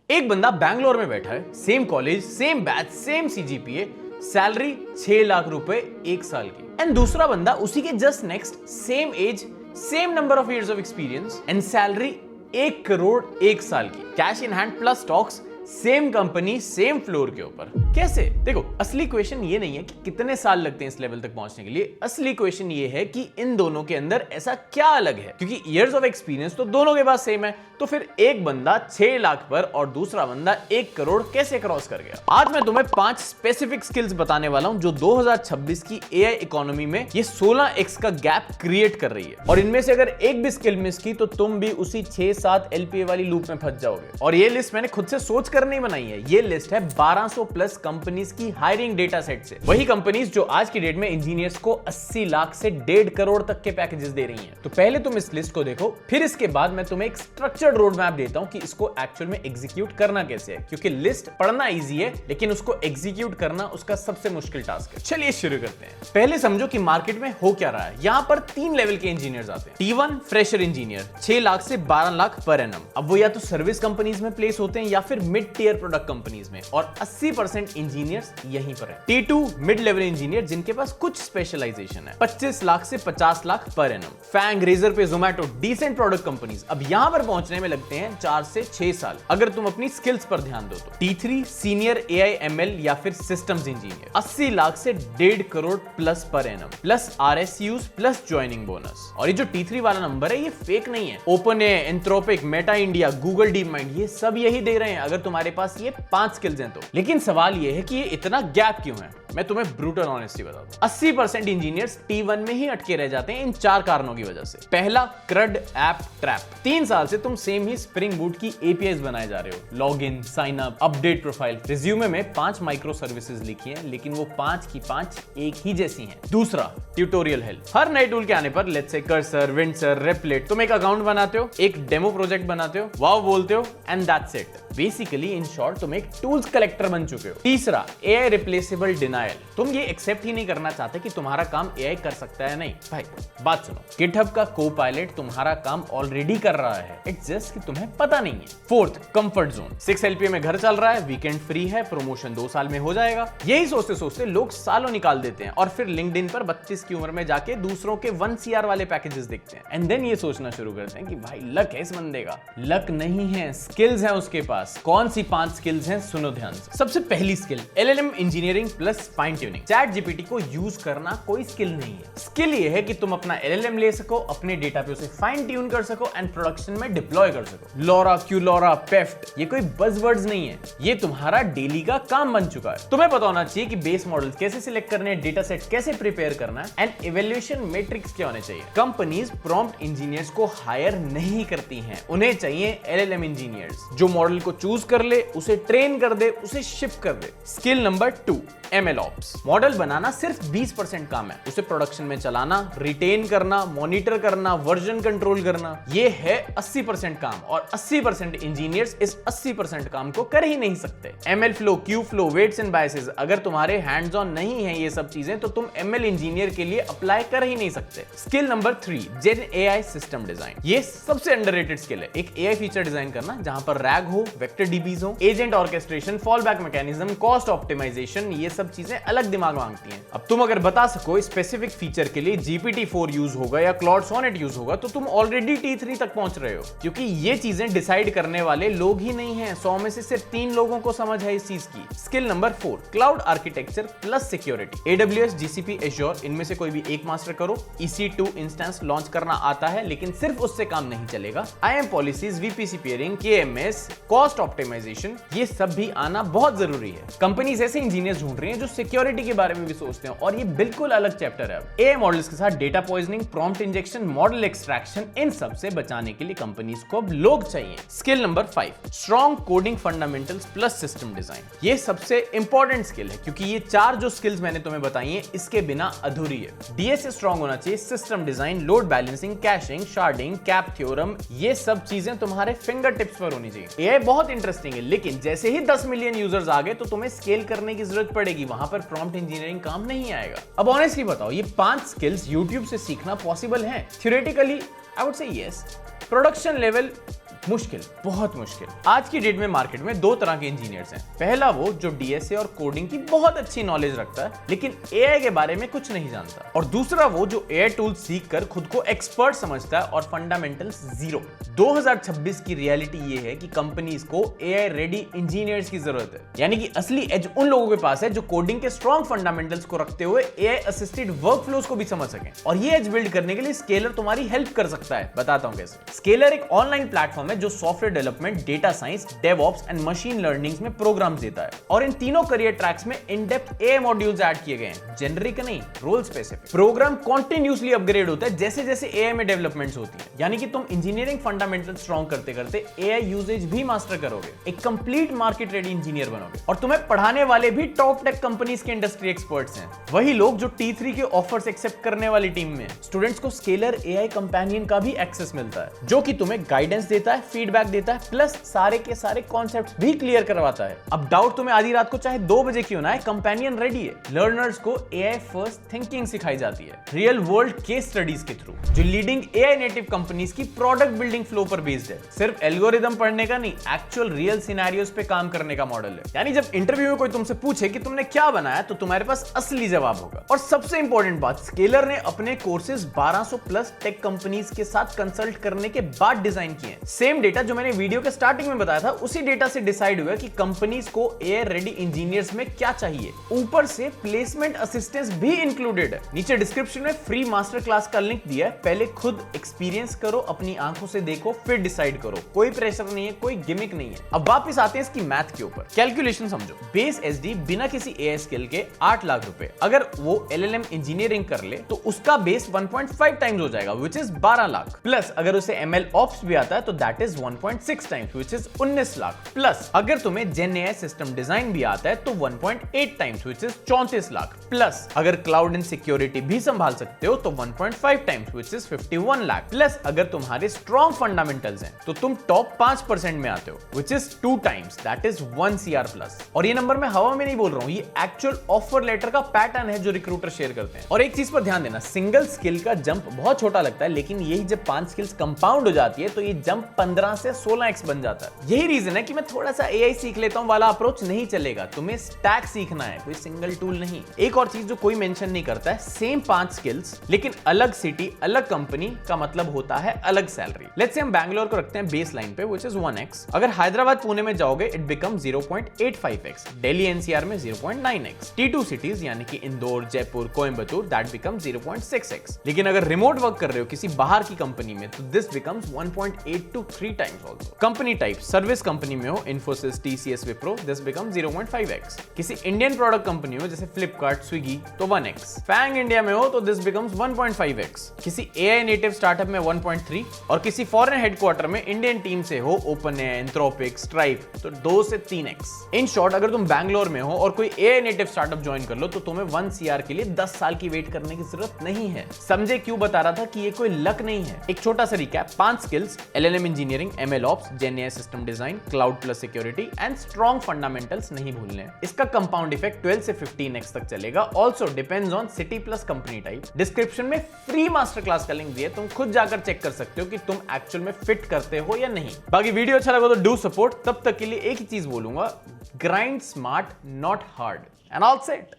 एक बंदा बैंगलोर में बैठा है, same college, same batch, same CGPA, salary 6 lakh रुपए 1 साल की। एंड दूसरा बंदा उसी के just next, same age, same number of years of experience and salary 1 crore 1 साल की, cash in hand plus stocks, same company, same floor के ऊपर। कैसे? देखो, असली क्वेश्चन ये नहीं है कि कितने साल लगते हैं इस लेवल तक पहुंचने के लिए। असली क्वेश्चन ये है कि इन दोनों के अंदर ऐसा क्या अलग है, क्योंकि इयर्स ऑफ एक्सपीरियंस तो दोनों के पास सेम है। तो फिर एक बंदा 6 लाख पर और दूसरा बंदा 1 करोड़ कैसे क्रॉस कर गया? आज मैं तुम्हें 5 स्पेसिफिक स्किल्स बताने वाला हूं जो 2026 की एआई इकोनॉमी में ये 16x का गैप क्रिएट कर रही है। और इनमें से अगर एक भी स्किल मिस की तो तुम भी उसी 6-7 एलपीए वाली लूप में फंस जाओगे। और ये लिस्ट मैंने खुद से सोच कर नहीं बनाई है, ये लिस्ट है 1200 प्लस कंपनीज की हायरिंग डेटा सेट से। वही कंपनीज जो आज की डेट में इंजीनियर्स को 80 लाख से 1.5 करोड़ तक के पैकेजेस दे रही हैं। तो पहले तुम इस लिस्ट को देखो, फिर इसके बाद मैं तुम्हें एक स्ट्रक्चर्ड रोड मैप देता हूं कि इसको एक्चुअल में एग्जीक्यूट करना कैसे है, क्योंकि लिस्ट पढ़ना इजी है लेकिन उसको एग्जीक्यूट करना उसका सबसे मुश्किल टास्क है। चलिए शुरू करते हैं। पहले समझो कि मार्केट में हो क्या रहा है। यहां पर 3 लेवल के इंजीनियर्स आते हैं। T1 फ्रेशर इंजीनियर 6 लाख से 12 लाख पर एनम। अब वो या तो सर्विस कंपनीज में प्लेस होते हैं या फिर मिड टियर प्रोडक्ट कंपनीज में, और 80% इंजीनियर्स यहीं पर है। T2 मिड लेवल इंजीनियर जिनके पास कुछ स्पेशलाइजेशन है, 25 लाख से 50 lakh per annum. Fang, razor पे, जोमैटो, डिसेंट प्रोडक्ट कंपनीज अब यहां पर पहुंचने में लगते हैं 4 से 6 साल, अगर तुम अपनी स्किल्स पर ध्यान दो तो। T3 सीनियर एआई एमएल या फिर सिस्टम्स इंजीनियर 80 लाख से 1.5 crore plus per annum, plus RSUs plus joining bonus. और ये जो T3 वाला नंबर है ये फेक नहीं है। Open A, Anthropic, Meta India, Google DeepMind ये सब यही दे रहे हैं अगर तुम्हारे पास ये 5 स्किल्स हैं तो। लेकिन सवाल ये है कि ये इतना गैप क्यों है? मैं तुम्हें ब्रूटल ऑनेस्टी बताता हूं। 80% इंजीनियर्स T1 में ही अटके रह जाते हैं इन 4 कारणों की वजह से। पहला, क्रड ऐप ट्रैप। 3 साल से तुम सेम ही स्प्रिंग बूट की एपीआईज बनाए जा रहे हो। Login, sign up, update profile. Resume में 5 माइक्रो सर्विसेज लिखी हैं, लेकिन वो 5 की 5 एक ही जैसी हैं। दूसरा, ट्यूटोरियल हेल्प। हर नए टूल के आने पर लेट्स से कर्सर, विंडसर, रेपलेट, तुम एक अकाउंट बनाते हो, एक डेमो प्रोजेक्ट बनाते हो, वाओ बोलते हो and that's it. Basically in short तुम एक टूल्स कलेक्टर बन चुके हो। तीसरा, एआई रिप्लेसेबल डिनायल। तुम ये एक्सेप्ट ही नहीं करना चाहते कि तुम्हारा काम एआई कर सकता है। नहीं भाई, बात सुनो, गिटहब का को-पायलट तुम्हारा काम ऑलरेडी कर रहा है, इट्स जस्ट कि तुम्हें पता नहीं है। Fourth, comfort zone. 6 एलपीए में घर चल रहा है, वीकेंड फ्री है, प्रमोशन 2 साल में हो जाएगा। यही सोचते सोचते लोग सालों निकाल देते हैं और फिर लिंक्डइन पर 32 की उम्र में जाके दूसरों के 1 CR वाले पैकेजेस देखते हैं एंड देन ये सोचना शुरू करते हैं कि भाई लक है इस बंदे का। लक नहीं है, स्किल्स है उसके पास। कौन सी 5 स्किल्स हैं? सुनो ध्यान से। सबसे पहली skill, LLM engineering plus fine tuning. Chat GPT को यूज करना कोई स्किल नहीं है। स्किल ये है कि तुम अपना एलएलएम ले सको, अपने डेटा पे उसे फाइन ट्यून कर सको एंड प्रोडक्शन में डिप्लॉय कर सको। लोरा, क्यूलोरा, पेफ्ट ये कोई बज़वर्ड्स नहीं है, ये तुम्हारा डेली का काम बन चुका है। तुम्हें पता होना चाहिए कि बेस मॉडल्स कैसे सिलेक्ट करने हैं, डेटा सेट कैसे प्रिपेयर करना है एंड इवैल्यूएशन मैट्रिक्स क्या होने चाहिए। कंपनीज प्रॉम्प्ट इंजीनियर्स को हायर नहीं करती हैं, उन्हें चाहिए एलएलएम इंजीनियर्स जो मॉडल को चूज कर ले, उसे ट्रेन कर दे, उसे शिप कर दे। Skill number 2, ML Ops। Model बनाना सिर्फ 20% काम है, उसे प्रोडक्शन में चलाना, रिटेन करना, मॉनिटर करना, वर्जन कंट्रोल करना, ये है 80% काम। और 80% इंजीनियर्स इस 80% काम को कर ही नहीं सकते। ML flow, Kubeflow, weights and biases, अगर तुम्हारे हैंड्स ऑन नहीं है ये सब चीजें तो तुम ML इंजीनियर के लिए अप्लाई कर ही नहीं सकते। स्किल नंबर 3, जेन AI सिस्टम डिजाइन। ये सबसे अंडररेटेड स्किल है, एक AI फीचर डिजाइन करना जहां पर रैग हो, वेक्टर डीबीज हो, agent orchestration, fallback mechanism, cost optimisation, ये सब चीजें अलग दिमाग मांगती हैं। अब तुम अगर बता सको स्पेसिफिक फीचर के लिए GPT-4 यूज होगा या क्लॉड सोनेट यूज होगा तो तुम ऑलरेडी T3 तक पहुंच रहे हो, क्योंकि ये चीजें डिसाइड करने वाले लोग ही नहीं हैं। 100 में से सिर्फ 3 लोगों को समझ है इस चीज की। Skill number 4, cloud architecture plus security. AWS, GCP, Azure, इनमें से कोई भी एक मास्टर करो। EC2 इंस्टेंस लॉन्च करना आता है लेकिन सिर्फ उससे काम नहीं चलेगा। IAM policies, VPC peering, KMS, cost optimisation, ये सब भी आना बहुत जरूरी है। कंपनीज ऐसे इंजीनियर्स ढूंढ रही हैं जो सिक्योरिटी के बारे में भी सोचते हैं और ये बिल्कुल अलग चैप्टर है। अब एआई मॉडल्स के साथ data poisoning, prompt injection, model extraction, इन सब से बचाने के लिए कंपनीज को अब लोग चाहिए। Skill number 5, strong coding fundamentals plus system design. ये सबसे इंपॉर्टेंट स्किल है क्योंकि ये 4 जो स्किल्स मैंने तुम्हें बताई हैं इसके बिना अधूरी है। डीएस स्ट्रॉन्ग होना चाहिए, system design, load balancing, caching, sharding, cap theorem, ये सब चीजें तुम्हारे फिंगर टिप्स पर होनी चाहिए। एआई बहुत इंटरेस्टिंग है लेकिन जैसे ही 10 मिलियन यूजर्स आ गए तो तुम्हें स्केल करने की जरूरत पड़ेगी, वहां पर प्रॉम्प्ट इंजीनियरिंग काम नहीं आएगा। अब ऑनेस्टली बताओ, ये 5 स्किल्स YouTube से सीखना पॉसिबल है? Theoretically I would say yes, production level मुश्किल, बहुत मुश्किल। आज की डेट में मार्केट में दो तरह के इंजीनियर्स हैं। पहला वो जो डीएसए और कोडिंग की बहुत अच्छी नॉलेज रखता है लेकिन एआई के बारे में कुछ नहीं जानता, और दूसरा वो जो एआई टूल्स सीख कर खुद को एक्सपर्ट समझता है और फंडामेंटल्स जीरो। 2026 की रियलिटी ये है कि कंपनीज को एआई रेडी इंजीनियर्स की जरूरत है, यानी कि असली एज उन लोगों के पास है जो कोडिंग के स्ट्रॉन्ग फंडामेंटल्स को रखते हुए एआई असिस्टेड वर्कफ्लोज को भी समझ सकें। और ये एज बिल्ड करने के लिए स्केलर तुम्हारी हेल्प कर सकता है। बताता हूं कैसे। स्केलर एक ऑनलाइन प्लेटफॉर्म है जो software development, data science, DevOps and machine learning में प्रोग्राम्स देता है, और इन तीनों करियर ट्रैक्स में in depth AI modules add किए गए हैं। जेनरिक नहीं, role specific. Program continuously upgrade होता है जैसे जैसे एआई में डेवलपमेंट्स होती है, यानी कि तुम इंजीनियरिंग फंडामेंटल स्ट्रॉन्ग करते करते एआई यूजेज भी मास्टर करोगे, एक कंप्लीट मार्केट रेडी इंजीनियर बनोगे। और तुम्हें पढ़ाने वाले भी टॉप टेक कंपनीज के इंडस्ट्री एक्सपर्ट्स हैं, वही लोग जो T3 के ऑफर्स एक्सेप्ट करने वाली टीम में। स्टूडेंट्स को स्केलर एआई कंपेनियन का भी एक्सेस मिलता है जो कि तुम्हें गाइडेंस देता है, फीडबैक देता है, प्लस सारे के सारे कॉन्सेप्ट्स भी क्लियर करवाता है। अब डाउट तुम्हें आधी रात को चाहे 2 बजे क्यों ना है, कंपेनियन रेडी है। लर्नर्स को एआई फर्स्ट थिंकिंग सिखाई जाती है रियल वर्ल्ड केस स्टडीज के थ्रू, जो लीडिंग एआई नेटिव कंपनीज की प्रोडक्ट बिल्डिंग फ्लो पर बेस्ड है। सिर्फ एल्गोरिदम पढ़ने का नहीं, एक्चुअल रियल सिनेरियोस पे काम करने का मॉडल है। यानी जब इंटरव्यू में कोई तुमसे पूछे कि तुमने क्या बनाया तो तुम्हारे पास असली जवाब होगा। और सबसे इंपॉर्टेंट बात, स्केलर ने अपने कोर्सेज 1200 प्लस टेक कंपनीज के साथ कंसल्ट करने के बाद डिजाइन किए हैं। सेम डेटा जो मैंने वीडियो के स्टार्टिंग में बताया था, उसी डेटा से डिसाइड हुआ कि कंपनीज को एआई रेडी इंजीनियर्स में क्या चाहिए। ऊपर से प्लेसमेंट असिस्टेंस भी इंक्लूडेड है। नीचे डिस्क्रिप्शन में फ्री मास्टर क्लास का लिंक दिया है, पहले खुद एक्सपीरियंस करो, अपनी आंखों से देखो, फिर डिसाइड करो। कोई प्रेशर नहीं है, कोई गिमिक नहीं है। अब वापस आते हैं इसकी मैथ के ऊपर। कैलकुलेशन समझो। बेस एसडी बिना किसी एआई स्किल के 8 लाख रुपए, अगर वो एलएलएम इंजीनियरिंग कर ले तो उसका बेस 1.5 टाइम्स हो जाएगा, विच इज 12 लाख। प्लस अगर उसे एमएल ऑप्स भी आता है तो that is 1.6 times, which is 19 lakh. Plus अगर तुम्हें जेन एआई सिस्टम डिजाइन भी आता है तो 1.8 times, which is 34 lakh. Plus अगर क्लाउड एंड सिक्योरिटी भी संभाल सकते हो तो 1.5 times, which is 51 lakh. Plus अगर तुम्हारे स्ट्रॉन्ग फंडामेंटल्स हैं तो तुम टॉप 5% में आते हो, which is 2 times, that is 1 CR plus. और ये नंबर मैं हवा में नहीं बोल रहा हूं, ये एक्चुअल ऑफर लेटर का पैटर्न है जो रिक्रूटर शेयर करते हैं। और एक चीज पर ध्यान देना, सिंगल स्किल का जंप बहुत छोटा लगता है, लेकिन यही जब 5 स्किल्स कंपाउंड हो जाती है तो ये जंप 15 से 16x बन जाता है। यही रीजन है कि मैं थोड़ा सा एआई सीख लेता हूं वाला अप्रोच नहीं चलेगा। तुम्हें स्टैक सीखना है, कोई सिंगल टूल नहीं। एक और चीज जो कोई मेंशन नहीं करता है, सेम 5 स्किल्स लेकिन अलग सिटी, अलग कंपनी का मतलब होता है अलग सैलरी। लेट्स से हम बैंगलोर को रखते हैं बेस लाइन पे, which is 1x। अगर हैदराबाद पुणे में जाओगे it become 0.85x, Delhi NCR में 0.9x, T2 सिटीज यानी कि Indore, Jaipur, Coimbatore, that become 0.6x। लेकिन अगर रिमोट वर्क कर रहे हो किसी बाहर की कंपनी में तो this becomes 1.8 to 3 times also. Company type service company में हो, Infosys, TCS, Wipro, this become 0.5x। किसी इंडियन प्रोडक्ट कंपनी में जैसे फ्लिपकार्ट, स्विगी तो 1x। फैंग इंडिया में हो तो दिस बिकम्स 1.5x। किसी एआई नेटिव स्टार्टअप में 1.3, और किसी फॉरेन हेडक्वार्टर में इंडियन टीम से हो, ओपनएआई, एंथ्रोपिक, स्ट्राइप तो 2 से 3x। इन शॉर्ट अगर तुम बैंगलोर में हो और कोई एआई नेटिव स्टार्टअप ज्वाइन कर लो तो तुम्हें 1 CR के लिए 10 साल की वेट करने की जरूरत नहीं है। समझे क्यों बता रहा था कि ये कोई लक नहीं है। एक छोटा सा recap, 5 skills, LLM engineering, ML ops, Gen AI system design, cloud plus security and strong fundamentals नहीं भूलने। इसका कंपाउंड इफेक्ट 12 से 15x तक चलेगा। Also depends on city plus company type. Description में फ्री मास्टर क्लास का लिंक दिया, तुम खुद जाकर चेक कर सकते हो कि तुम एक्चुअल में फिट करते हो या नहीं। बाकी वीडियो अच्छा लगा तो डू सपोर्ट। तब तक के लिए एक ही चीज बोलूंगा, grind smart not hard, and all set.